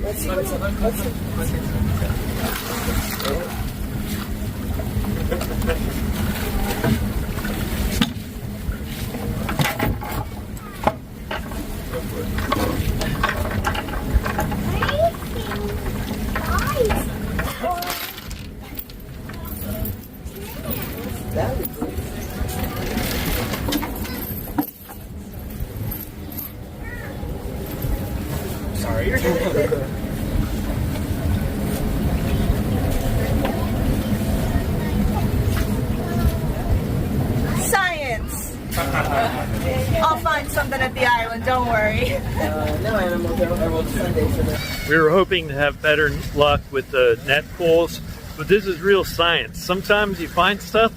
Let's see what's up. Let's sorry, you're good. Science! I'll find something at the island, don't worry. No animals are Sunday for that. We were hoping to have better luck with the net pulls, but this is real science. Sometimes you find stuff